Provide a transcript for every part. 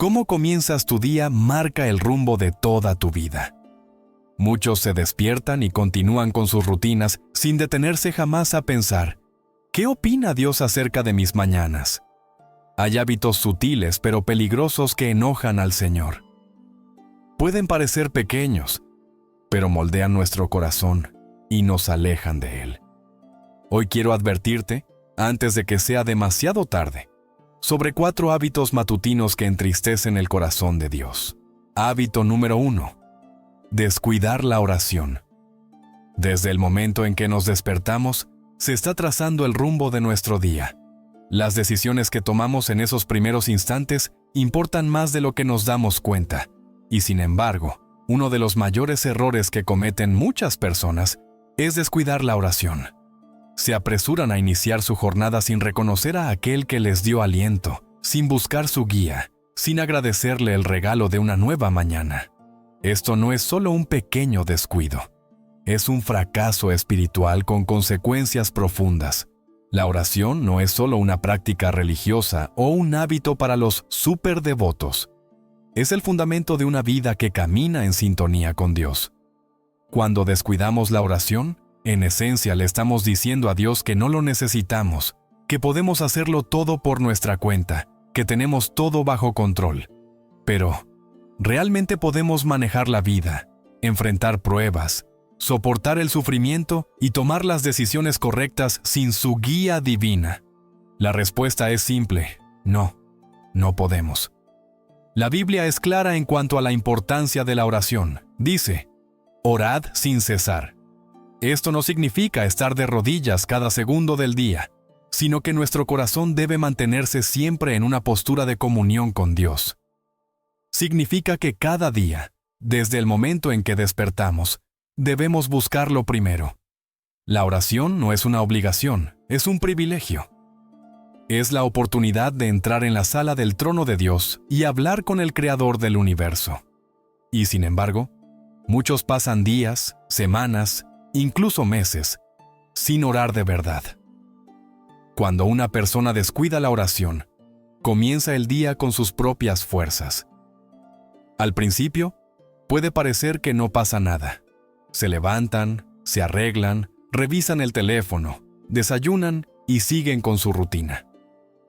Cómo comienzas tu día marca el rumbo de toda tu vida. Muchos se despiertan y continúan con sus rutinas sin detenerse jamás a pensar, ¿qué opina Dios acerca de mis mañanas? Hay hábitos sutiles pero peligrosos que enojan al Señor. Pueden parecer pequeños, pero moldean nuestro corazón y nos alejan de Él. Hoy quiero advertirte, antes de que sea demasiado tarde, sobre 4 hábitos matutinos que entristecen el corazón de Dios. Hábito número 1. Descuidar la oración. Desde el momento en que nos despertamos, se está trazando el rumbo de nuestro día. Las decisiones que tomamos en esos primeros instantes importan más de lo que nos damos cuenta. Y sin embargo, uno de los mayores errores que cometen muchas personas es descuidar la oración. Se apresuran a iniciar su jornada sin reconocer a aquel que les dio aliento, sin buscar su guía, sin agradecerle el regalo de una nueva mañana. Esto no es solo un pequeño descuido. Es un fracaso espiritual con consecuencias profundas. La oración no es solo una práctica religiosa o un hábito para los superdevotos. Es el fundamento de una vida que camina en sintonía con Dios. Cuando descuidamos la oración, en esencia le estamos diciendo a Dios que no lo necesitamos, que podemos hacerlo todo por nuestra cuenta, que tenemos todo bajo control. Pero, ¿realmente podemos manejar la vida, enfrentar pruebas, soportar el sufrimiento y tomar las decisiones correctas sin su guía divina? La respuesta es simple: no, no podemos. La Biblia es clara en cuanto a la importancia de la oración. Dice, orad sin cesar. Esto no significa estar de rodillas cada segundo del día, sino que nuestro corazón debe mantenerse siempre en una postura de comunión con Dios. Significa que cada día, desde el momento en que despertamos, debemos buscarlo primero. La oración no es una obligación, es un privilegio. Es la oportunidad de entrar en la sala del trono de Dios y hablar con el Creador del universo. Y sin embargo, muchos pasan días, semanas, incluso meses, sin orar de verdad. Cuando una persona descuida la oración, comienza el día con sus propias fuerzas. Al principio, puede parecer que no pasa nada. Se levantan, se arreglan, revisan el teléfono, desayunan y siguen con su rutina.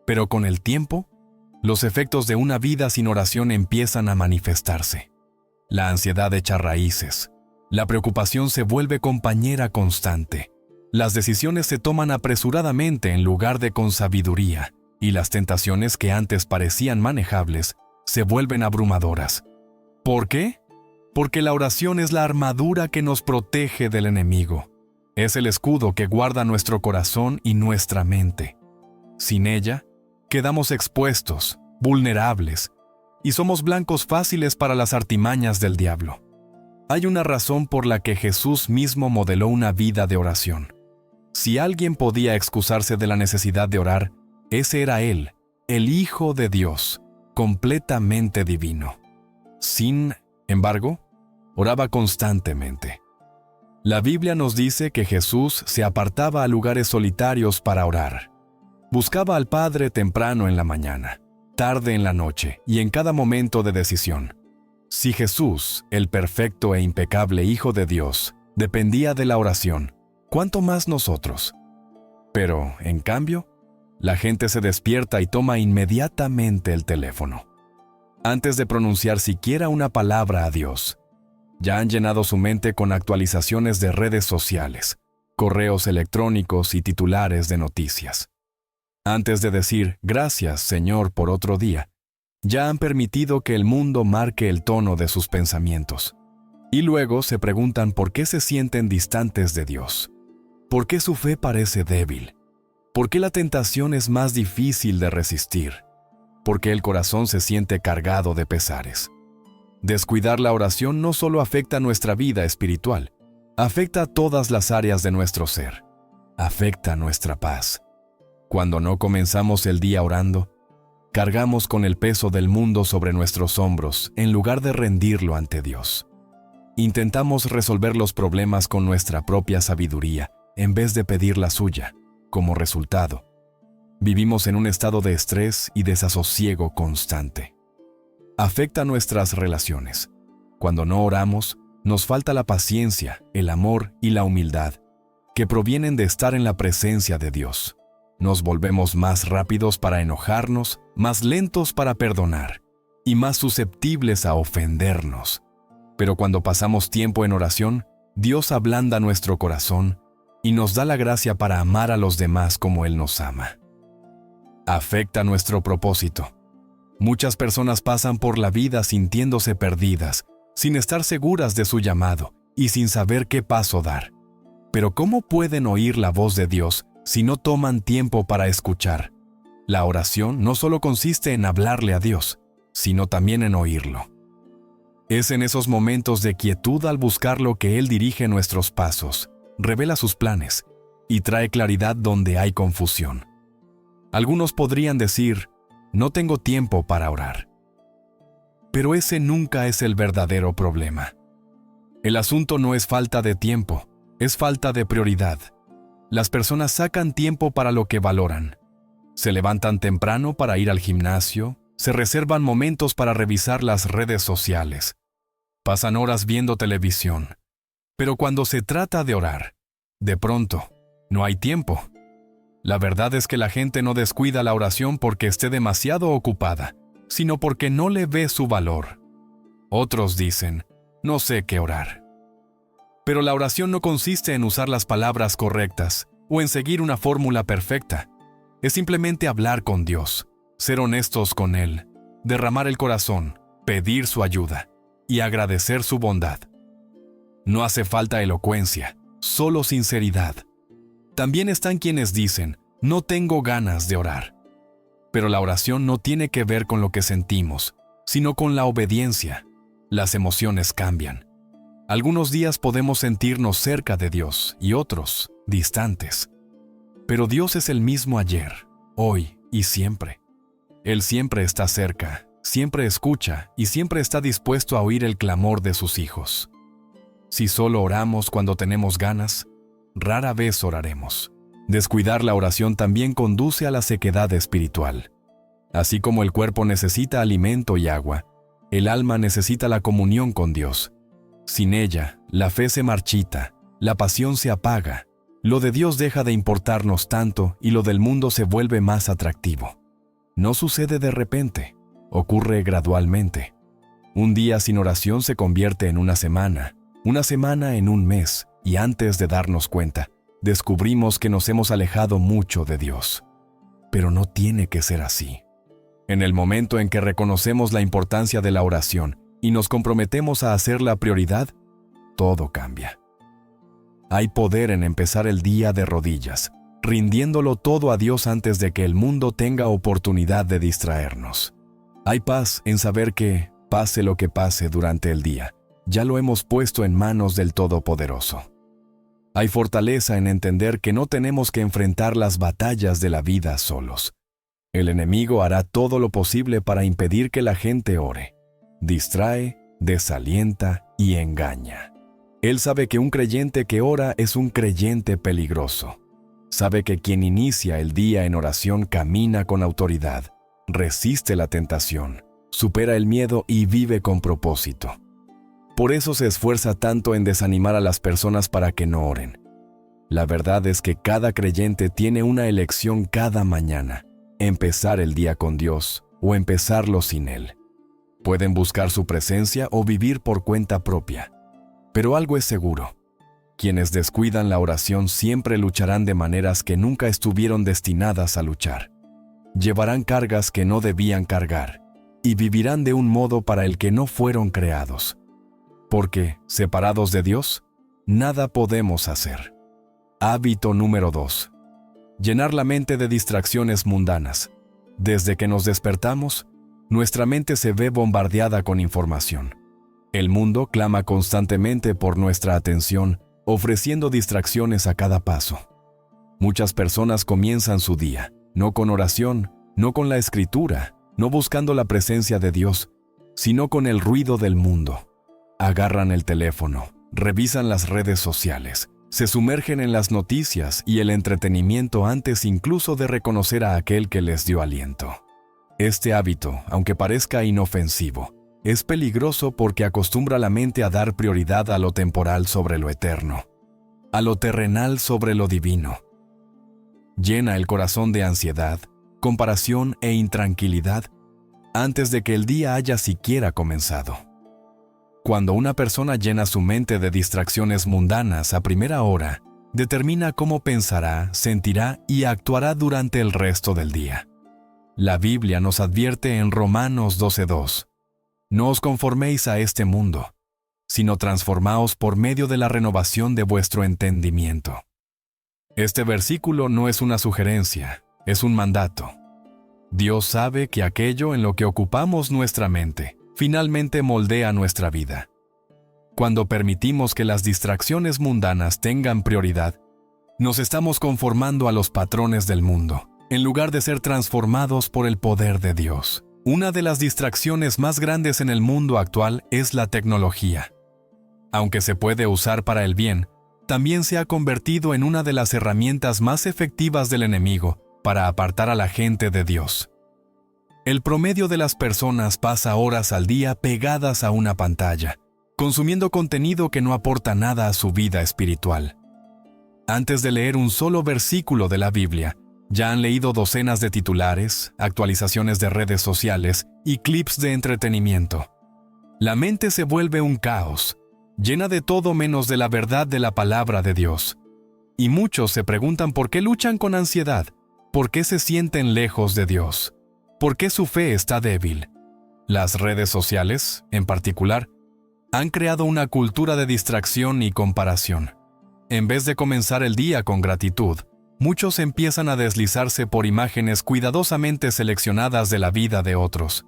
Pero con el tiempo, los efectos de una vida sin oración empiezan a manifestarse. La ansiedad echa raíces. La preocupación se vuelve compañera constante. Las decisiones se toman apresuradamente en lugar de con sabiduría, y las tentaciones que antes parecían manejables se vuelven abrumadoras. ¿Por qué? Porque la oración es la armadura que nos protege del enemigo. Es el escudo que guarda nuestro corazón y nuestra mente. Sin ella, quedamos expuestos, vulnerables, y somos blancos fáciles para las artimañas del diablo. Hay una razón por la que Jesús mismo modeló una vida de oración. Si alguien podía excusarse de la necesidad de orar, ese era Él, el Hijo de Dios, completamente divino. Sin embargo, oraba constantemente. La Biblia nos dice que Jesús se apartaba a lugares solitarios para orar. Buscaba al Padre temprano en la mañana, tarde en la noche y en cada momento de decisión. Si Jesús, el perfecto e impecable Hijo de Dios, dependía de la oración, ¿cuánto más nosotros? Pero, en cambio, la gente se despierta y toma inmediatamente el teléfono. Antes de pronunciar siquiera una palabra a Dios, ya han llenado su mente con actualizaciones de redes sociales, correos electrónicos y titulares de noticias. Antes de decir, gracias, Señor, por otro día, ya han permitido que el mundo marque el tono de sus pensamientos. Y luego se preguntan por qué se sienten distantes de Dios. ¿Por qué su fe parece débil? ¿Por qué la tentación es más difícil de resistir? ¿Por qué el corazón se siente cargado de pesares? Descuidar la oración no solo afecta nuestra vida espiritual, afecta a todas las áreas de nuestro ser. Afecta nuestra paz. Cuando no comenzamos el día orando, cargamos con el peso del mundo sobre nuestros hombros en lugar de rendirlo ante Dios. Intentamos resolver los problemas con nuestra propia sabiduría en vez de pedir la suya. Como resultado, vivimos en un estado de estrés y desasosiego constante. afecta nuestras relaciones. Cuando no oramos, nos falta la paciencia, el amor y la humildad, que provienen de estar en la presencia de Dios. Nos volvemos más rápidos para enojarnos, más lentos para perdonar y más susceptibles a ofendernos. Pero cuando pasamos tiempo en oración, Dios ablanda nuestro corazón y nos da la gracia para amar a los demás como Él nos ama. Afecta nuestro propósito. Muchas personas pasan por la vida sintiéndose perdidas, sin estar seguras de su llamado y sin saber qué paso dar. Pero ¿cómo pueden oír la voz de Dios si no toman tiempo para escuchar? La oración no solo consiste en hablarle a Dios, sino también en oírlo. Es en esos momentos de quietud al buscar lo que Él dirige nuestros pasos, revela sus planes y trae claridad donde hay confusión. Algunos podrían decir, no tengo tiempo para orar. Pero ese nunca es el verdadero problema. El asunto no es falta de tiempo, es falta de prioridad. Las personas sacan tiempo para lo que valoran. Se levantan temprano para ir al gimnasio, se reservan momentos para revisar las redes sociales. Pasan horas viendo televisión. Pero cuando se trata de orar, de pronto, no hay tiempo. La verdad es que la gente no descuida la oración porque esté demasiado ocupada, sino porque no le ve su valor. Otros dicen, no sé qué orar. Pero la oración no consiste en usar las palabras correctas o en seguir una fórmula perfecta. Es simplemente hablar con Dios, ser honestos con Él, derramar el corazón, pedir su ayuda y agradecer su bondad. No hace falta elocuencia, solo sinceridad. También están quienes dicen, no tengo ganas de orar. Pero la oración no tiene que ver con lo que sentimos, sino con la obediencia. Las emociones cambian. Algunos días podemos sentirnos cerca de Dios y otros distantes. Pero Dios es el mismo ayer, hoy y siempre. Él siempre está cerca, siempre escucha y siempre está dispuesto a oír el clamor de sus hijos. Si solo oramos cuando tenemos ganas, rara vez oraremos. Descuidar la oración también conduce a la sequedad espiritual. Así como el cuerpo necesita alimento y agua, el alma necesita la comunión con Dios. Sin ella, la fe se marchita, la pasión se apaga, lo de Dios deja de importarnos tanto y lo del mundo se vuelve más atractivo. No sucede de repente, ocurre gradualmente. Un día sin oración se convierte en una semana en un mes, y antes de darnos cuenta, descubrimos que nos hemos alejado mucho de Dios. Pero no tiene que ser así. En el momento en que reconocemos la importancia de la oración y nos comprometemos a hacerla prioridad, todo cambia. Hay poder en empezar el día de rodillas, rindiéndolo todo a Dios antes de que el mundo tenga oportunidad de distraernos. Hay paz en saber que, pase lo que pase durante el día, ya lo hemos puesto en manos del Todopoderoso. Hay fortaleza en entender que no tenemos que enfrentar las batallas de la vida solos. El enemigo hará todo lo posible para impedir que la gente ore. Distrae, desalienta y engaña. Él sabe que un creyente que ora es un creyente peligroso. Sabe que quien inicia el día en oración camina con autoridad, resiste la tentación, supera el miedo y vive con propósito. Por eso se esfuerza tanto en desanimar a las personas para que no oren. La verdad es que cada creyente tiene una elección cada mañana: empezar el día con Dios o empezarlo sin Él. Pueden buscar su presencia o vivir por cuenta propia. Pero algo es seguro: quienes descuidan la oración siempre lucharán de maneras que nunca estuvieron destinadas a luchar. Llevarán cargas que no debían cargar y vivirán de un modo para el que no fueron creados. Porque, separados de Dios, nada podemos hacer. Hábito número 2. Llenar la mente de distracciones mundanas. Desde que nos despertamos, nuestra mente se ve bombardeada con información. El mundo clama constantemente por nuestra atención, ofreciendo distracciones a cada paso. Muchas personas comienzan su día, no con oración, no con la escritura, no buscando la presencia de Dios, sino con el ruido del mundo. Agarran el teléfono, revisan las redes sociales, se sumergen en las noticias y el entretenimiento antes incluso de reconocer a aquel que les dio aliento. Este hábito, aunque parezca inofensivo, es peligroso porque acostumbra a la mente a dar prioridad a lo temporal sobre lo eterno, a lo terrenal sobre lo divino. Llena el corazón de ansiedad, comparación e intranquilidad antes de que el día haya siquiera comenzado. Cuando una persona llena su mente de distracciones mundanas a primera hora, determina cómo pensará, sentirá y actuará durante el resto del día. La Biblia nos advierte en Romanos 12:2: No os conforméis a este mundo, sino transformaos por medio de la renovación de vuestro entendimiento. Este versículo no es una sugerencia, es un mandato. Dios sabe que aquello en lo que ocupamos nuestra mente finalmente moldea nuestra vida. Cuando permitimos que las distracciones mundanas tengan prioridad, nos estamos conformando a los patrones del mundo, en lugar de ser transformados por el poder de Dios. Una de las distracciones más grandes en el mundo actual es la tecnología. Aunque se puede usar para el bien, también se ha convertido en una de las herramientas más efectivas del enemigo para apartar a la gente de Dios. El promedio de las personas pasa horas al día pegadas a una pantalla, consumiendo contenido que no aporta nada a su vida espiritual. Antes de leer un solo versículo de la Biblia, ya han leído docenas de titulares, actualizaciones de redes sociales y clips de entretenimiento. La mente se vuelve un caos, llena de todo menos de la verdad de la palabra de Dios. Y muchos se preguntan por qué luchan con ansiedad, por qué se sienten lejos de Dios, por qué su fe está débil. Las redes sociales, en particular, han creado una cultura de distracción y comparación. En vez de comenzar el día con gratitud, muchos empiezan a deslizarse por imágenes cuidadosamente seleccionadas de la vida de otros.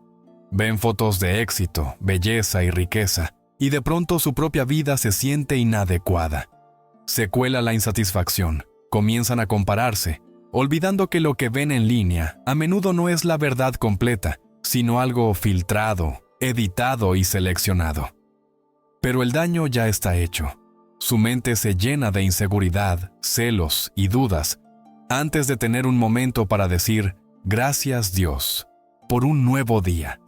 Ven fotos de éxito, belleza y riqueza, y de pronto su propia vida se siente inadecuada. Se cuela la insatisfacción, comienzan a compararse, olvidando que lo que ven en línea a menudo no es la verdad completa, sino algo filtrado, editado y seleccionado. Pero el daño ya está hecho. Su mente se llena de inseguridad, celos y dudas, antes de tener un momento para decir, gracias Dios, por un nuevo día.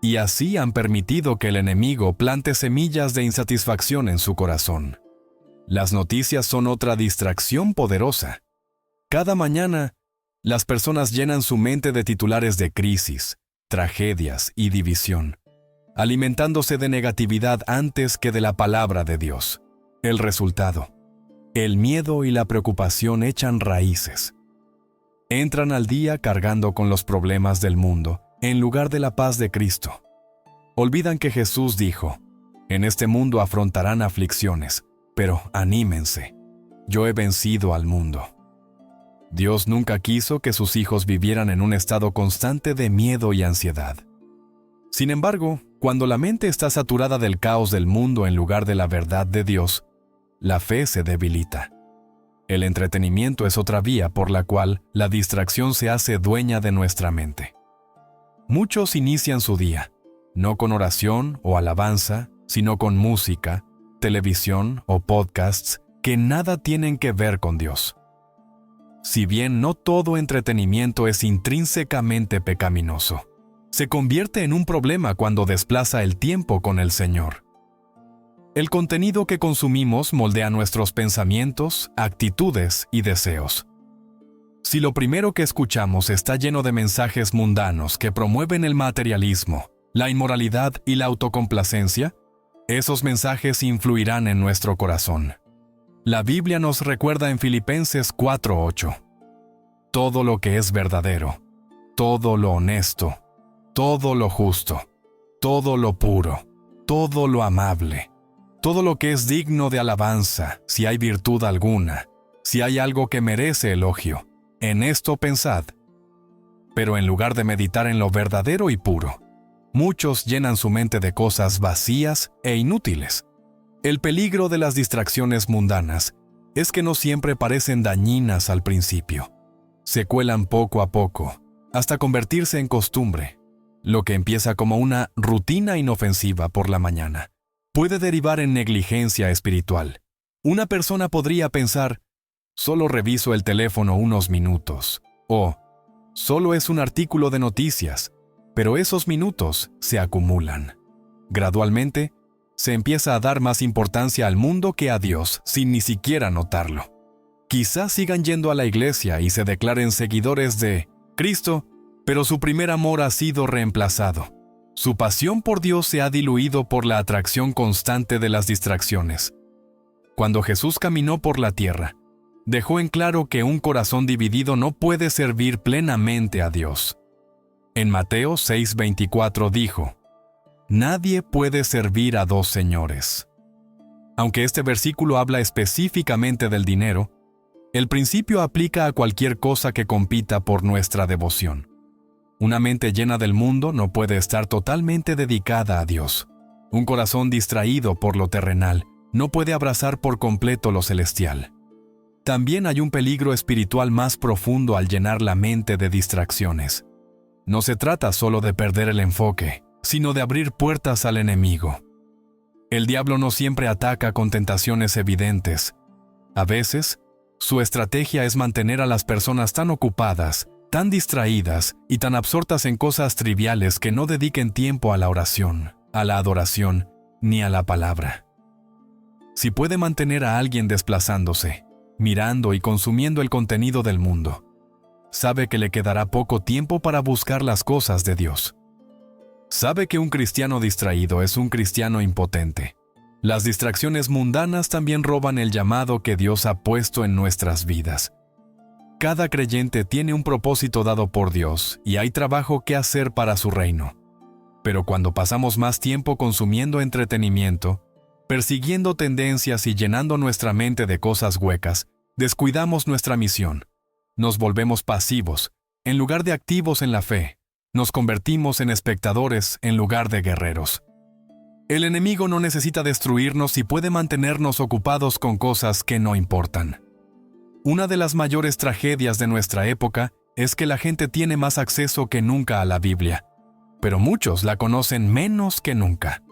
Y así han permitido que el enemigo plante semillas de insatisfacción en su corazón. Las noticias son otra distracción poderosa. Cada mañana, las personas llenan su mente de titulares de crisis, tragedias y división, alimentándose de negatividad antes que de la palabra de Dios. El resultado: el miedo y la preocupación echan raíces. Entran al día cargando con los problemas del mundo, en lugar de la paz de Cristo. Olvidan que Jesús dijo, en este mundo afrontarán aflicciones, pero anímense, yo he vencido al mundo. Dios nunca quiso que sus hijos vivieran en un estado constante de miedo y ansiedad. Sin embargo, cuando la mente está saturada del caos del mundo en lugar de la verdad de Dios, la fe se debilita. El entretenimiento es otra vía por la cual la distracción se hace dueña de nuestra mente. Muchos inician su día, no con oración o alabanza, sino con música, televisión o podcasts que nada tienen que ver con Dios. Si bien no todo entretenimiento es intrínsecamente pecaminoso, se convierte en un problema cuando desplaza el tiempo con el Señor. El contenido que consumimos moldea nuestros pensamientos, actitudes y deseos. Si lo primero que escuchamos está lleno de mensajes mundanos que promueven el materialismo, la inmoralidad y la autocomplacencia, esos mensajes influirán en nuestro corazón. La Biblia nos recuerda en Filipenses 4:8: todo lo que es verdadero, todo lo honesto, todo lo justo, todo lo puro, todo lo amable, todo lo que es digno de alabanza, si hay virtud alguna, si hay algo que merece elogio, en esto pensad. Pero en lugar de meditar en lo verdadero y puro, muchos llenan su mente de cosas vacías e inútiles. El peligro de las distracciones mundanas es que no siempre parecen dañinas al principio. Se cuelan poco a poco, hasta convertirse en costumbre. Lo que empieza como una rutina inofensiva por la mañana puede derivar en negligencia espiritual. Una persona podría pensar, solo reviso el teléfono unos minutos, o Solo es un artículo de noticias, pero esos minutos se acumulan. Gradualmente, se empieza a dar más importancia al mundo que a Dios, sin ni siquiera notarlo. Quizás sigan yendo a la iglesia y se declaren seguidores de Cristo, pero su primer amor ha sido reemplazado. Su pasión por Dios se ha diluido por la atracción constante de las distracciones. Cuando Jesús caminó por la tierra, dejó en claro que un corazón dividido no puede servir plenamente a Dios. En Mateo 6:24 dijo: Nadie puede servir a dos señores. Aunque este versículo habla específicamente del dinero, el principio aplica a cualquier cosa que compita por nuestra devoción. Una mente llena del mundo no puede estar totalmente dedicada a Dios. Un corazón distraído por lo terrenal no puede abrazar por completo lo celestial. También hay un peligro espiritual más profundo al llenar la mente de distracciones. No se trata solo de perder el enfoque, sino de abrir puertas al enemigo. El diablo no siempre ataca con tentaciones evidentes. A veces, su estrategia es mantener a las personas tan ocupadas, tan distraídas y tan absortas en cosas triviales que no dediquen tiempo a la oración, a la adoración, ni a la palabra. Si puede mantener a alguien desplazándose, mirando y consumiendo el contenido del mundo, sabe que le quedará poco tiempo para buscar las cosas de Dios. Sabe que un cristiano distraído es un cristiano impotente. Las distracciones mundanas también roban el llamado que Dios ha puesto en nuestras vidas. Cada creyente tiene un propósito dado por Dios y hay trabajo que hacer para su reino. Pero cuando pasamos más tiempo consumiendo entretenimiento, persiguiendo tendencias y llenando nuestra mente de cosas huecas, descuidamos nuestra misión. Nos volvemos pasivos, en lugar de activos en la fe. Nos convertimos en espectadores en lugar de guerreros. El enemigo no necesita destruirnos y puede mantenernos ocupados con cosas que no importan. Una de las mayores tragedias de nuestra época es que la gente tiene más acceso que nunca a la Biblia, pero muchos la conocen menos que nunca.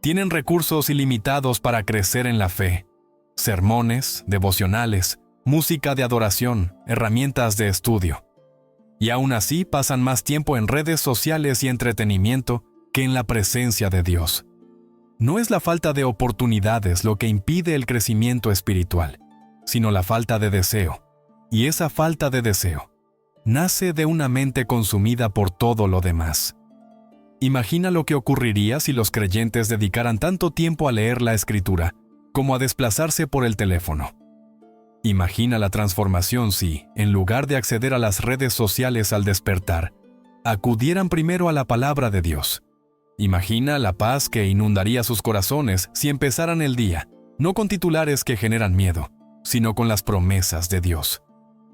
Tienen recursos ilimitados para crecer en la fe: sermones, devocionales, música de adoración, herramientas de estudio. Y aún así pasan más tiempo en redes sociales y entretenimiento que en la presencia de Dios. No es la falta de oportunidades lo que impide el crecimiento espiritual, sino la falta de deseo. Y esa falta de deseo nace de una mente consumida por todo lo demás. Imagina lo que ocurriría si los creyentes dedicaran tanto tiempo a leer la Escritura como a desplazarse por el teléfono. Imagina la transformación si, en lugar de acceder a las redes sociales al despertar, acudieran primero a la palabra de Dios. Imagina la paz que inundaría sus corazones si empezaran el día, no con titulares que generan miedo, sino con las promesas de Dios.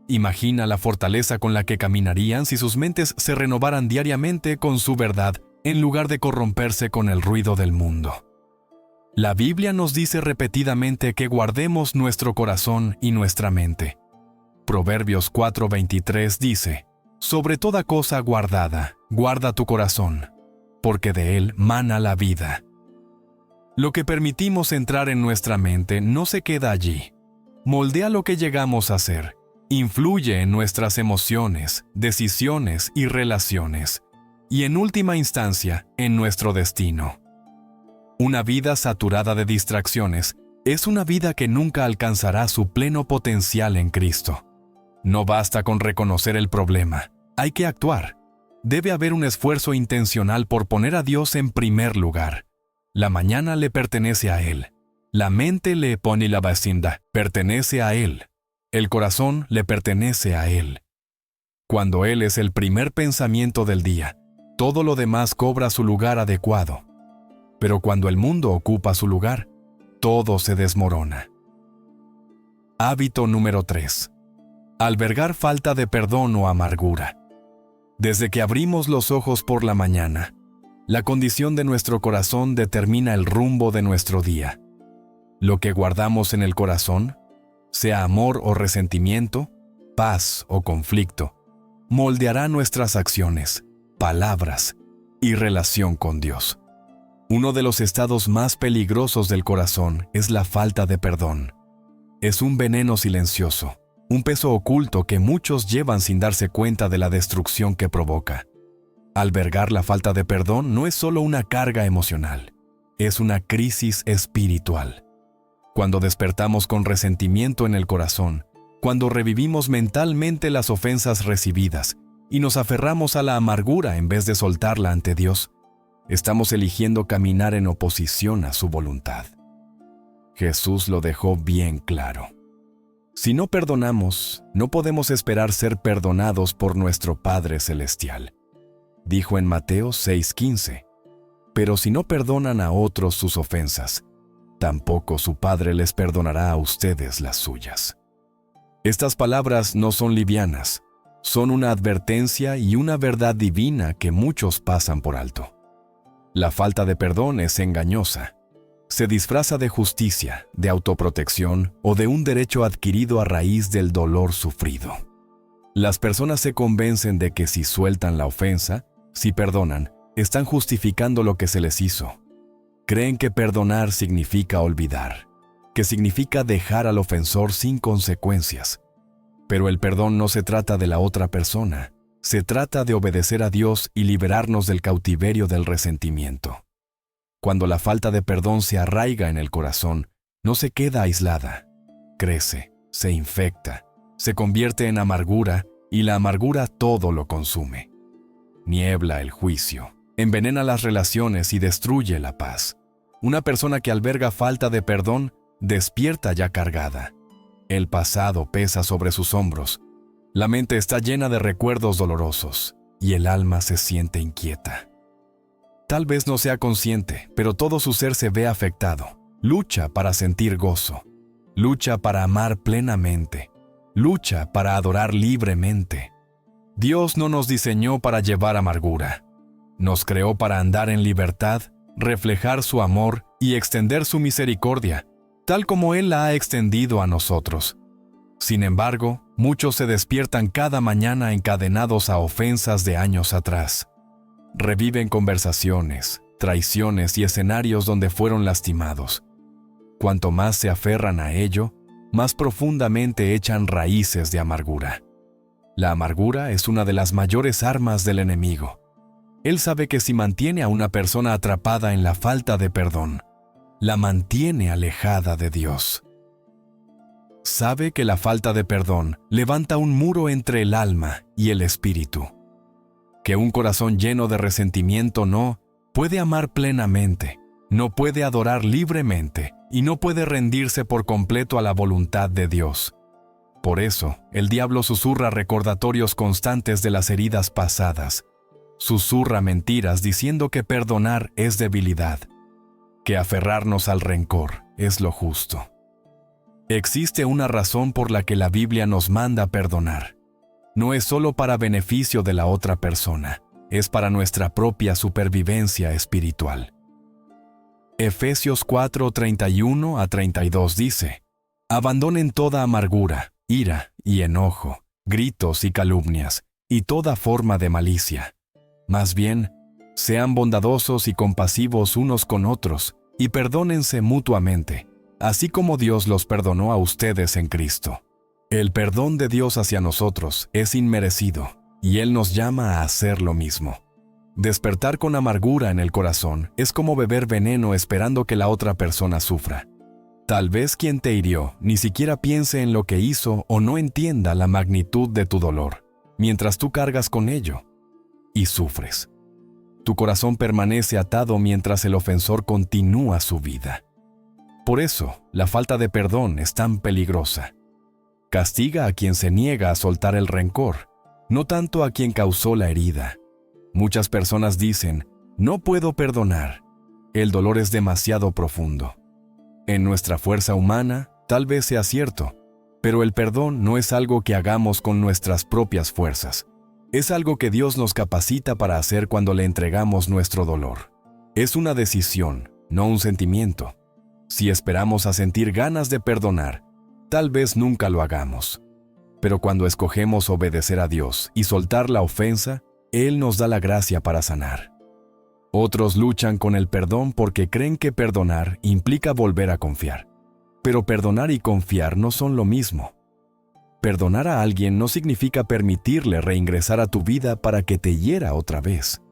Imagina la fortaleza con la que caminarían si sus mentes se renovaran diariamente con su verdad, en lugar de corromperse con el ruido del mundo. La Biblia nos dice repetidamente que guardemos nuestro corazón y nuestra mente. Proverbios 4:23 dice: Sobre toda cosa guardada, guarda tu corazón, porque de él mana la vida. Lo que permitimos entrar en nuestra mente no se queda allí. Moldea lo que llegamos a ser. Influye en nuestras emociones, decisiones y relaciones. Y en última instancia, en nuestro destino. Una vida saturada de distracciones es una vida que nunca alcanzará su pleno potencial en Cristo. No basta con reconocer el problema, hay que actuar. Debe haber un esfuerzo intencional por poner a Dios en primer lugar. La mañana le pertenece a Él. La mente le pone la vecindad, pertenece a Él. El corazón le pertenece a Él. Cuando Él es el primer pensamiento del día, todo lo demás cobra su lugar adecuado. Pero cuando el mundo ocupa su lugar, todo se desmorona. Hábito número 3. Albergar falta de perdón o amargura. Desde que abrimos los ojos por la mañana, la condición de nuestro corazón determina el rumbo de nuestro día. Lo que guardamos en el corazón, sea amor o resentimiento, paz o conflicto, moldeará nuestras acciones, palabras y relación con Dios. Uno de los estados más peligrosos del corazón es la falta de perdón. Es un veneno silencioso, un peso oculto que muchos llevan sin darse cuenta de la destrucción que provoca. Albergar la falta de perdón no es solo una carga emocional, es una crisis espiritual. Cuando despertamos con resentimiento en el corazón, cuando revivimos mentalmente las ofensas recibidas y nos aferramos a la amargura en vez de soltarla ante Dios, estamos eligiendo caminar en oposición a su voluntad. Jesús lo dejó bien claro. Si no perdonamos, no podemos esperar ser perdonados por nuestro Padre Celestial. Dijo en Mateo 6:15, pero si no perdonan a otros sus ofensas, tampoco su Padre les perdonará a ustedes las suyas. Estas palabras no son livianas, son una advertencia y una verdad divina que muchos pasan por alto. La falta de perdón es engañosa. Se disfraza de justicia, de autoprotección o de un derecho adquirido a raíz del dolor sufrido. Las personas se convencen de que si sueltan la ofensa, si perdonan, están justificando lo que se les hizo. Creen que perdonar significa olvidar, que significa dejar al ofensor sin consecuencias. Pero el perdón no se trata de la otra persona, se trata de obedecer a Dios y liberarnos del cautiverio del resentimiento. Cuando la falta de perdón se arraiga en el corazón, no se queda aislada, crece, se infecta, se convierte en amargura y la amargura todo lo consume. Niebla el juicio, envenena las relaciones y destruye la paz. Una persona que alberga falta de perdón despierta ya cargada. El pasado pesa sobre sus hombros. La mente está llena de recuerdos dolorosos y el alma se siente inquieta. Tal vez no sea consciente, pero todo su ser se ve afectado. Lucha para sentir gozo. Lucha para amar plenamente. Lucha para adorar libremente. Dios no nos diseñó para llevar amargura. Nos creó para andar en libertad, reflejar su amor y extender su misericordia, tal como Él la ha extendido a nosotros. Sin embargo, muchos se despiertan cada mañana encadenados a ofensas de años atrás. Reviven conversaciones, traiciones y escenarios donde fueron lastimados. Cuanto más se aferran a ello, más profundamente echan raíces de amargura. La amargura es una de las mayores armas del enemigo. Él sabe que si mantiene a una persona atrapada en la falta de perdón, la mantiene alejada de Dios. Sabe que la falta de perdón levanta un muro entre el alma y el espíritu. Que un corazón lleno de resentimiento no puede amar plenamente, no puede adorar libremente y no puede rendirse por completo a la voluntad de Dios. Por eso, el diablo susurra recordatorios constantes de las heridas pasadas. Susurra mentiras diciendo que perdonar es debilidad, que aferrarnos al rencor es lo justo. Existe una razón por la que la Biblia nos manda perdonar. No es solo para beneficio de la otra persona, es para nuestra propia supervivencia espiritual. Efesios 4:31-32 dice: abandonen toda amargura, ira y enojo, gritos y calumnias, y toda forma de malicia. Más bien, sean bondadosos y compasivos unos con otros, y perdónense mutuamente, así como Dios los perdonó a ustedes en Cristo. El perdón de Dios hacia nosotros es inmerecido, y Él nos llama a hacer lo mismo. Despertar con amargura en el corazón es como beber veneno esperando que la otra persona sufra. Tal vez quien te hirió ni siquiera piense en lo que hizo o no entienda la magnitud de tu dolor, mientras tú cargas con ello y sufres. Tu corazón permanece atado mientras el ofensor continúa su vida. Por eso, la falta de perdón es tan peligrosa. Castiga a quien se niega a soltar el rencor, no tanto a quien causó la herida. Muchas personas dicen: no puedo perdonar. El dolor es demasiado profundo. En nuestra fuerza humana, tal vez sea cierto, pero el perdón no es algo que hagamos con nuestras propias fuerzas. Es algo que Dios nos capacita para hacer cuando le entregamos nuestro dolor. Es una decisión, no un sentimiento. Si esperamos a sentir ganas de perdonar, tal vez nunca lo hagamos. Pero cuando escogemos obedecer a Dios y soltar la ofensa, Él nos da la gracia para sanar. Otros luchan con el perdón porque creen que perdonar implica volver a confiar. Pero perdonar y confiar no son lo mismo. Perdonar a alguien no significa permitirle reingresar a tu vida para que te hiera otra vez.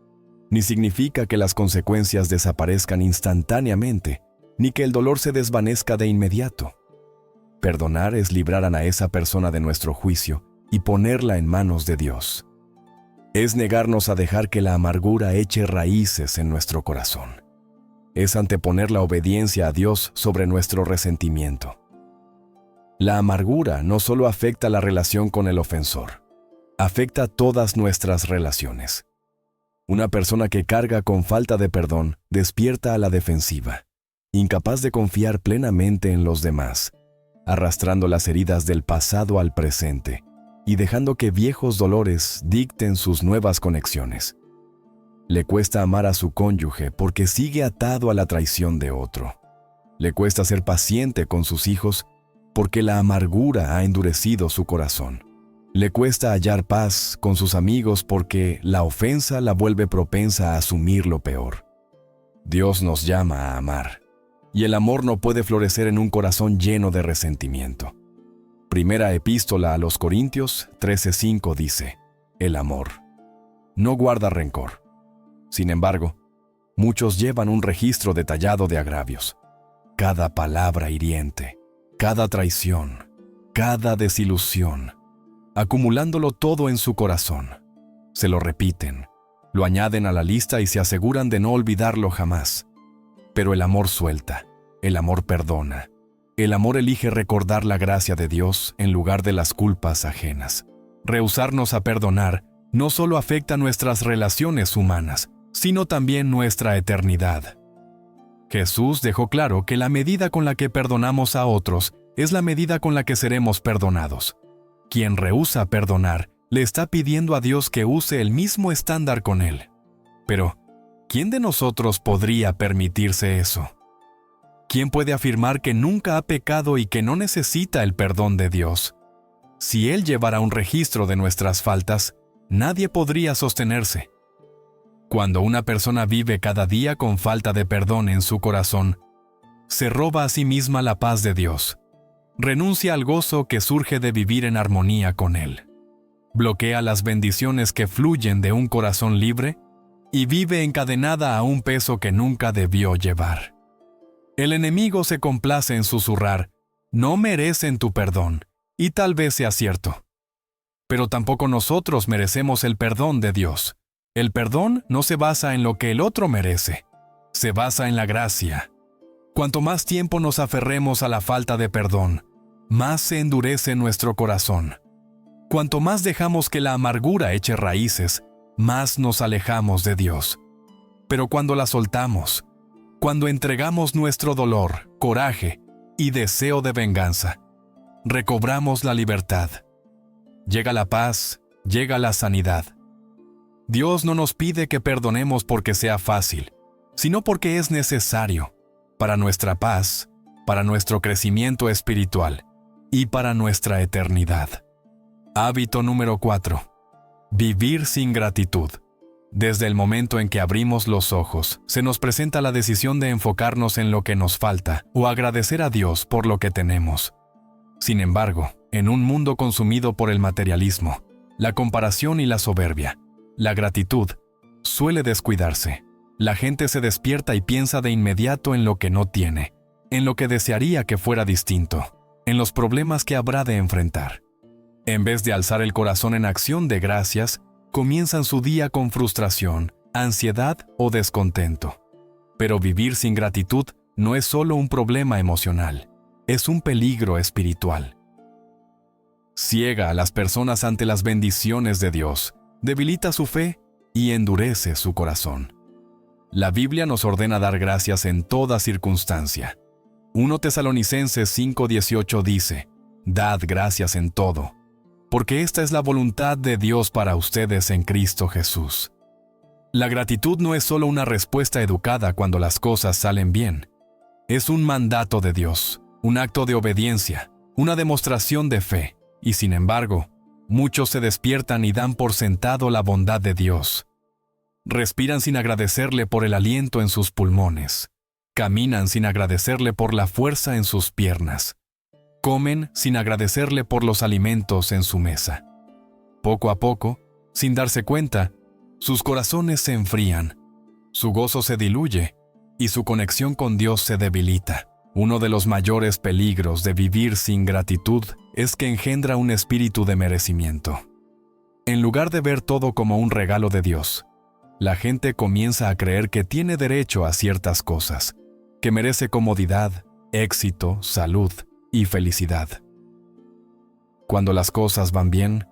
Ni significa que las consecuencias desaparezcan instantáneamente, ni que el dolor se desvanezca de inmediato. Perdonar es librar a esa persona de nuestro juicio y ponerla en manos de Dios. Es negarnos a dejar que la amargura eche raíces en nuestro corazón. Es anteponer la obediencia a Dios sobre nuestro resentimiento. La amargura no solo afecta la relación con el ofensor, afecta todas nuestras relaciones. Una persona que carga con falta de perdón despierta a la defensiva, incapaz de confiar plenamente en los demás, arrastrando las heridas del pasado al presente y dejando que viejos dolores dicten sus nuevas conexiones. Le cuesta amar a su cónyuge porque sigue atado a la traición de otro. Le cuesta ser paciente con sus hijos porque la amargura ha endurecido su corazón. Le cuesta hallar paz con sus amigos porque la ofensa la vuelve propensa a asumir lo peor. Dios nos llama a amar, y el amor no puede florecer en un corazón lleno de resentimiento. Primera Epístola a los Corintios 13:5 dice: el amor no guarda rencor. Sin embargo, muchos llevan un registro detallado de agravios. Cada palabra hiriente, cada traición, cada desilusión, acumulándolo todo en su corazón. Se lo repiten, lo añaden a la lista y se aseguran de no olvidarlo jamás. Pero el amor suelta, el amor perdona. El amor elige recordar la gracia de Dios en lugar de las culpas ajenas. Rehusarnos a perdonar no solo afecta nuestras relaciones humanas, sino también nuestra eternidad. Jesús dejó claro que la medida con la que perdonamos a otros es la medida con la que seremos perdonados. Quien rehúsa perdonar le está pidiendo a Dios que use el mismo estándar con él. Pero, ¿quién de nosotros podría permitirse eso? ¿Quién puede afirmar que nunca ha pecado y que no necesita el perdón de Dios? Si Él llevara un registro de nuestras faltas, nadie podría sostenerse. Cuando una persona vive cada día con falta de perdón en su corazón, se roba a sí misma la paz de Dios. Renuncia al gozo que surge de vivir en armonía con Él. Bloquea las bendiciones que fluyen de un corazón libre y vive encadenada a un peso que nunca debió llevar. El enemigo se complace en susurrar: no merecen tu perdón, y tal vez sea cierto. Pero tampoco nosotros merecemos el perdón de Dios. El perdón no se basa en lo que el otro merece, se basa en la gracia. Cuanto más tiempo nos aferremos a la falta de perdón, más se endurece nuestro corazón. Cuanto más dejamos que la amargura eche raíces, más nos alejamos de Dios. Pero cuando la soltamos, cuando entregamos nuestro dolor, coraje y deseo de venganza, recobramos la libertad. Llega la paz, llega la sanidad. Dios no nos pide que perdonemos porque sea fácil, sino porque es necesario para nuestra paz, para nuestro crecimiento espiritual y para nuestra eternidad. Hábito número 4. Vivir sin gratitud. Desde el momento en que abrimos los ojos, se nos presenta la decisión de enfocarnos en lo que nos falta o agradecer a Dios por lo que tenemos. Sin embargo, en un mundo consumido por el materialismo, la comparación y la soberbia, la gratitud suele descuidarse. La gente se despierta y piensa de inmediato en lo que no tiene, en lo que desearía que fuera distinto, en los problemas que habrá de enfrentar. En vez de alzar el corazón en acción de gracias, comienzan su día con frustración, ansiedad o descontento. Pero vivir sin gratitud no es solo un problema emocional, es un peligro espiritual. Ciega a las personas ante las bendiciones de Dios, debilita su fe y endurece su corazón. La Biblia nos ordena dar gracias en toda circunstancia. 1 Tesalonicenses 5:18 dice: «Dad gracias en todo, porque esta es la voluntad de Dios para ustedes en Cristo Jesús». La gratitud no es solo una respuesta educada cuando las cosas salen bien. Es un mandato de Dios, un acto de obediencia, una demostración de fe, y sin embargo, muchos se despiertan y dan por sentado la bondad de Dios. Respiran sin agradecerle por el aliento en sus pulmones. Caminan sin agradecerle por la fuerza en sus piernas. Comen sin agradecerle por los alimentos en su mesa. Poco a poco, sin darse cuenta, sus corazones se enfrían, su gozo se diluye y su conexión con Dios se debilita. Uno de los mayores peligros de vivir sin gratitud es que engendra un espíritu de merecimiento. En lugar de ver todo como un regalo de Dios, la gente comienza a creer que tiene derecho a ciertas cosas, que merece comodidad, éxito, salud y felicidad. Cuando las cosas van bien,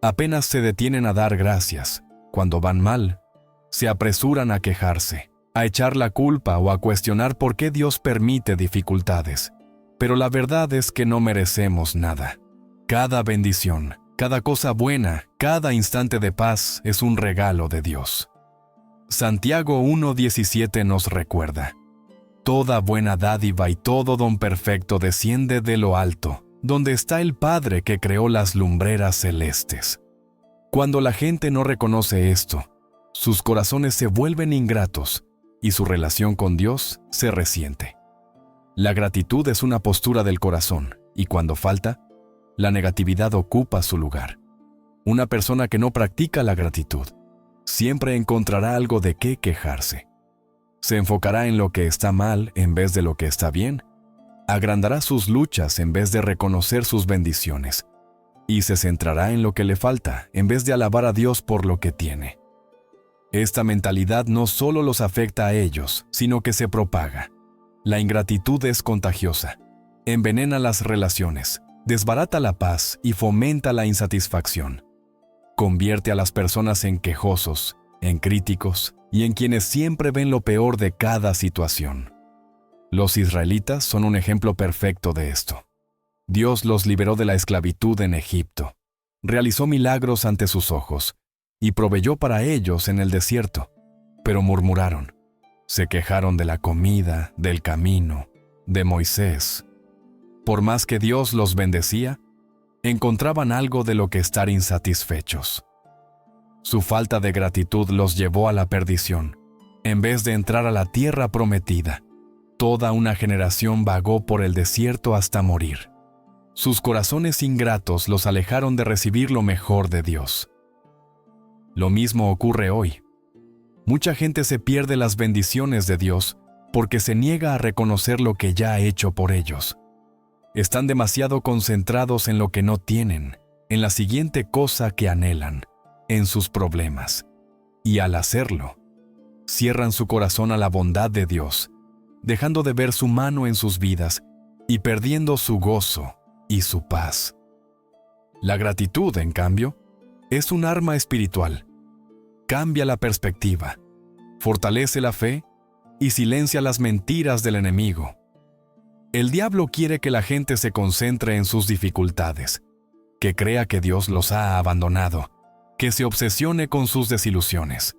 apenas se detienen a dar gracias. Cuando van mal, se apresuran a quejarse, a echar la culpa o a cuestionar por qué Dios permite dificultades. Pero la verdad es que no merecemos nada. Cada bendición, cada cosa buena, cada instante de paz es un regalo de Dios. Santiago 1:17 nos recuerda: toda buena dádiva y todo don perfecto desciende de lo alto, donde está el Padre que creó las lumbreras celestes. Cuando la gente no reconoce esto, sus corazones se vuelven ingratos y su relación con Dios se resiente. La gratitud es una postura del corazón y cuando falta, la negatividad ocupa su lugar. Una persona que no practica la gratitud siempre encontrará algo de qué quejarse. Se enfocará en lo que está mal en vez de lo que está bien, agrandará sus luchas en vez de reconocer sus bendiciones, y se centrará en lo que le falta en vez de alabar a Dios por lo que tiene. Esta mentalidad no solo los afecta a ellos, sino que se propaga. La ingratitud es contagiosa, envenena las relaciones, desbarata la paz y fomenta la insatisfacción. Convierte a las personas en quejosos, en críticos y en quienes siempre ven lo peor de cada situación. Los israelitas son un ejemplo perfecto de esto. Dios los liberó de la esclavitud en Egipto, realizó milagros ante sus ojos y proveyó para ellos en el desierto, pero murmuraron, se quejaron de la comida, del camino, de Moisés. Por más que Dios los bendecía, encontraban algo de lo que estar insatisfechos. Su falta de gratitud los llevó a la perdición, en vez de entrar a la tierra prometida. Toda una generación vagó por el desierto hasta morir. Sus corazones ingratos los alejaron de recibir lo mejor de Dios. Lo mismo ocurre hoy. Mucha gente se pierde las bendiciones de Dios porque se niega a reconocer lo que ya ha hecho por ellos. Están demasiado concentrados en lo que no tienen, en la siguiente cosa que anhelan, en sus problemas. Y al hacerlo, cierran su corazón a la bondad de Dios, dejando de ver su mano en sus vidas y perdiendo su gozo y su paz. La gratitud, en cambio, es un arma espiritual. Cambia la perspectiva, fortalece la fe y silencia las mentiras del enemigo. El diablo quiere que la gente se concentre en sus dificultades, que crea que Dios los ha abandonado, que se obsesione con sus desilusiones.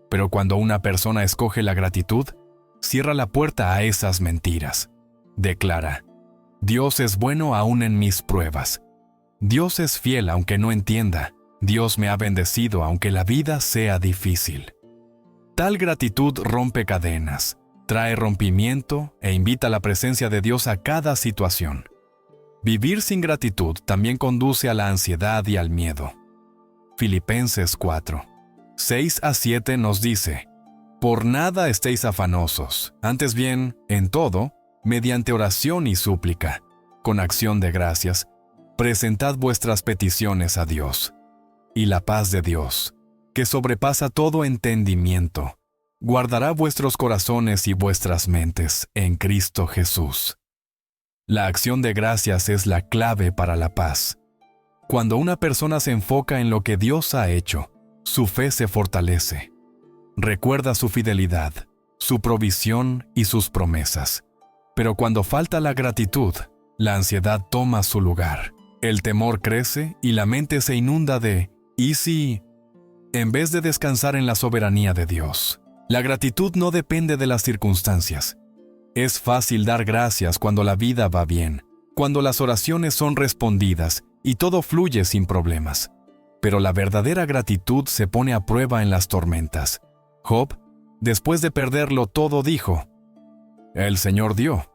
Pero cuando una persona escoge la gratitud, cierra la puerta a esas mentiras. Declara: Dios es bueno aún en mis pruebas. Dios es fiel aunque no entienda. Dios me ha bendecido aunque la vida sea difícil. Tal gratitud rompe cadenas, trae rompimiento e invita a la presencia de Dios a cada situación. Vivir sin gratitud también conduce a la ansiedad y al miedo. Filipenses 4, 6-7 nos dice: Por nada estéis afanosos, antes bien, en todo, mediante oración y súplica, con acción de gracias, presentad vuestras peticiones a Dios. Y la paz de Dios, que sobrepasa todo entendimiento, guardará vuestros corazones y vuestras mentes en Cristo Jesús. La acción de gracias es la clave para la paz. Cuando una persona se enfoca en lo que Dios ha hecho, su fe se fortalece. Recuerda su fidelidad, su provisión y sus promesas. Pero cuando falta la gratitud, la ansiedad toma su lugar. El temor crece y la mente se inunda de ¿y si? En vez de descansar en la soberanía de Dios. La gratitud no depende de las circunstancias. Es fácil dar gracias cuando la vida va bien, cuando las oraciones son respondidas y todo fluye sin problemas. Pero la verdadera gratitud se pone a prueba en las tormentas. Job, después de perderlo todo, dijo: El Señor dio,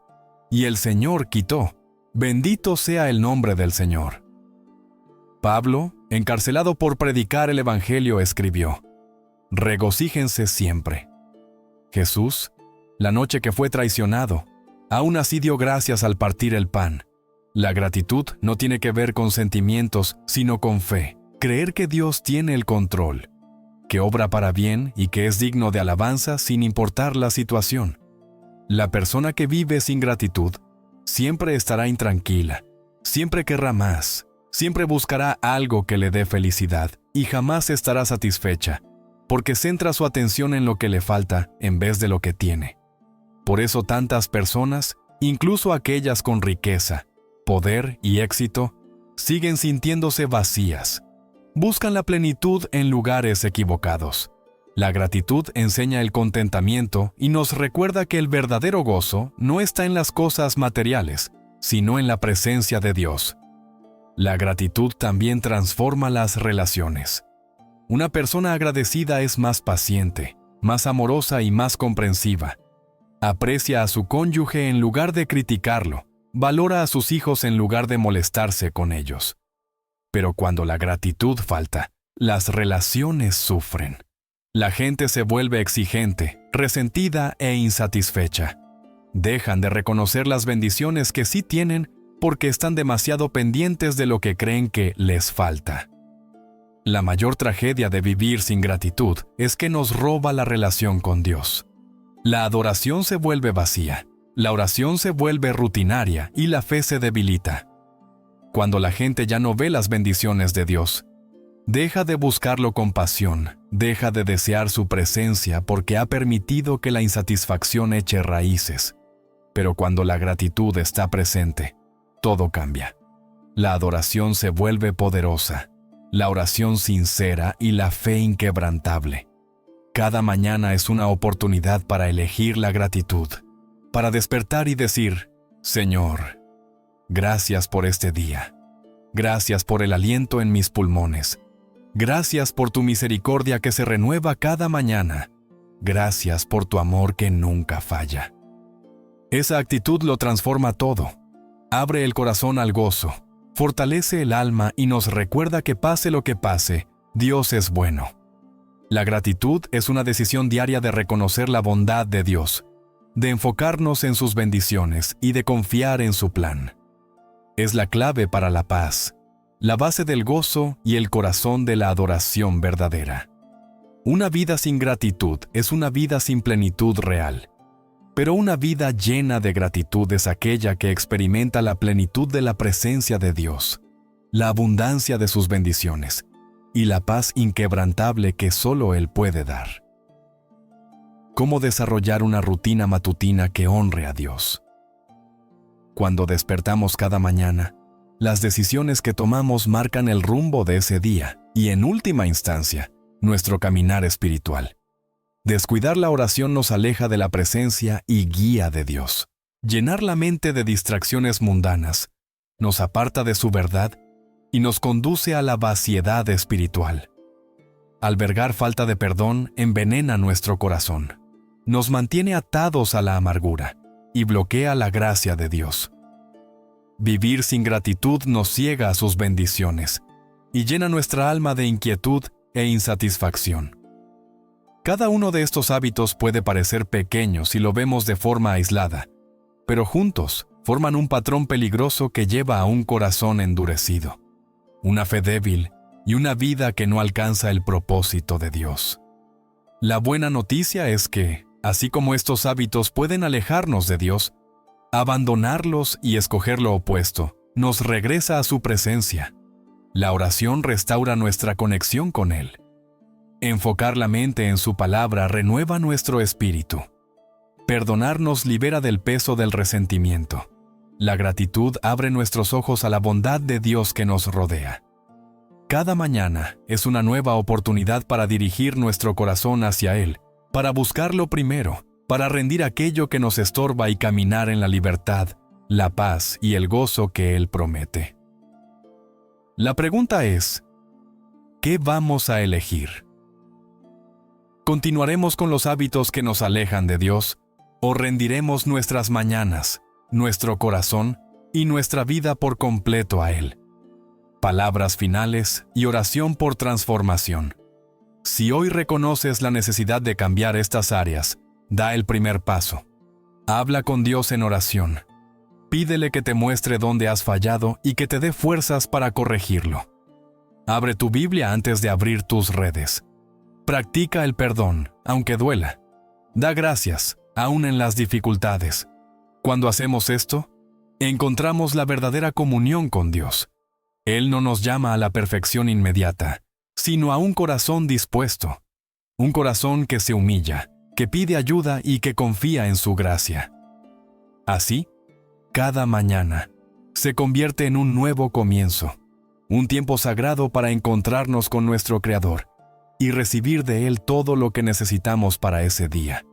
y el Señor quitó. Bendito sea el nombre del Señor. Pablo, encarcelado por predicar el Evangelio, escribió: regocíjense siempre. Jesús, la noche que fue traicionado, aún así dio gracias al partir el pan. La gratitud no tiene que ver con sentimientos, sino con fe. Creer que Dios tiene el control, que obra para bien y que es digno de alabanza sin importar la situación. La persona que vive sin gratitud siempre estará intranquila, siempre querrá más, siempre buscará algo que le dé felicidad y jamás estará satisfecha, porque centra su atención en lo que le falta en vez de lo que tiene. Por eso tantas personas, incluso aquellas con riqueza, poder y éxito, siguen sintiéndose vacías. Buscan la plenitud en lugares equivocados. La gratitud enseña el contentamiento y nos recuerda que el verdadero gozo no está en las cosas materiales, sino en la presencia de Dios. La gratitud también transforma las relaciones. Una persona agradecida es más paciente, más amorosa y más comprensiva. Aprecia a su cónyuge en lugar de criticarlo, valora a sus hijos en lugar de molestarse con ellos. Pero cuando la gratitud falta, las relaciones sufren. La gente se vuelve exigente, resentida e insatisfecha. Dejan de reconocer las bendiciones que sí tienen porque están demasiado pendientes de lo que creen que les falta. La mayor tragedia de vivir sin gratitud es que nos roba la relación con Dios. La adoración se vuelve vacía, la oración se vuelve rutinaria y la fe se debilita. Cuando la gente ya no ve las bendiciones de Dios, deja de buscarlo con pasión, deja de desear su presencia porque ha permitido que la insatisfacción eche raíces. Pero cuando la gratitud está presente, todo cambia. La adoración se vuelve poderosa, la oración sincera y la fe inquebrantable. Cada mañana es una oportunidad para elegir la gratitud, para despertar y decir: Señor, gracias por este día. Gracias por el aliento en mis pulmones. Gracias por tu misericordia que se renueva cada mañana. Gracias por tu amor que nunca falla. Esa actitud lo transforma todo. Abre el corazón al gozo, fortalece el alma y nos recuerda que pase lo que pase, Dios es bueno. La gratitud es una decisión diaria de reconocer la bondad de Dios, de enfocarnos en sus bendiciones y de confiar en su plan. Es la clave para la paz, la base del gozo y el corazón de la adoración verdadera. Una vida sin gratitud es una vida sin plenitud real, pero una vida llena de gratitud es aquella que experimenta la plenitud de la presencia de Dios, la abundancia de sus bendiciones y la paz inquebrantable que solo Él puede dar. ¿Cómo desarrollar una rutina matutina que honre a Dios? Cuando despertamos cada mañana, las decisiones que tomamos marcan el rumbo de ese día y, en última instancia, nuestro caminar espiritual. Descuidar la oración nos aleja de la presencia y guía de Dios. Llenar la mente de distracciones mundanas nos aparta de su verdad y nos conduce a la vaciedad espiritual. Albergar falta de perdón envenena nuestro corazón, nos mantiene atados a la amargura y bloquea la gracia de Dios. Vivir sin gratitud nos ciega a sus bendiciones y llena nuestra alma de inquietud e insatisfacción. Cada uno de estos hábitos puede parecer pequeño si lo vemos de forma aislada, pero juntos forman un patrón peligroso que lleva a un corazón endurecido, una fe débil y una vida que no alcanza el propósito de Dios. La buena noticia es que, así como estos hábitos pueden alejarnos de Dios, abandonarlos y escoger lo opuesto nos regresa a su presencia. La oración restaura nuestra conexión con Él. Enfocar la mente en su palabra renueva nuestro espíritu. Perdonar nos libera del peso del resentimiento. La gratitud abre nuestros ojos a la bondad de Dios que nos rodea. Cada mañana es una nueva oportunidad para dirigir nuestro corazón hacia Él, para buscarlo primero, para rendir aquello que nos estorba y caminar en la libertad, la paz y el gozo que Él promete. La pregunta es, ¿qué vamos a elegir? ¿Continuaremos con los hábitos que nos alejan de Dios o rendiremos nuestras mañanas, nuestro corazón y nuestra vida por completo a Él. Palabras finales y oración por transformación. Si hoy reconoces la necesidad de cambiar estas áreas, da el primer paso. Habla con Dios en oración. Pídele que te muestre dónde has fallado y que te dé fuerzas para corregirlo. Abre tu Biblia antes de abrir tus redes. Practica el perdón, aunque duela. Da gracias, aún en las dificultades. Cuando hacemos esto, encontramos la verdadera comunión con Dios. Él no nos llama a la perfección inmediata, sino a un corazón dispuesto. Un corazón que se humilla, que pide ayuda y que confía en su gracia. Así, cada mañana se convierte en un nuevo comienzo, un tiempo sagrado para encontrarnos con nuestro Creador y recibir de Él todo lo que necesitamos para ese día.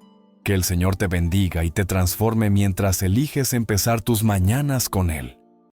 Que el Señor te bendiga y te transforme mientras eliges empezar tus mañanas con Él.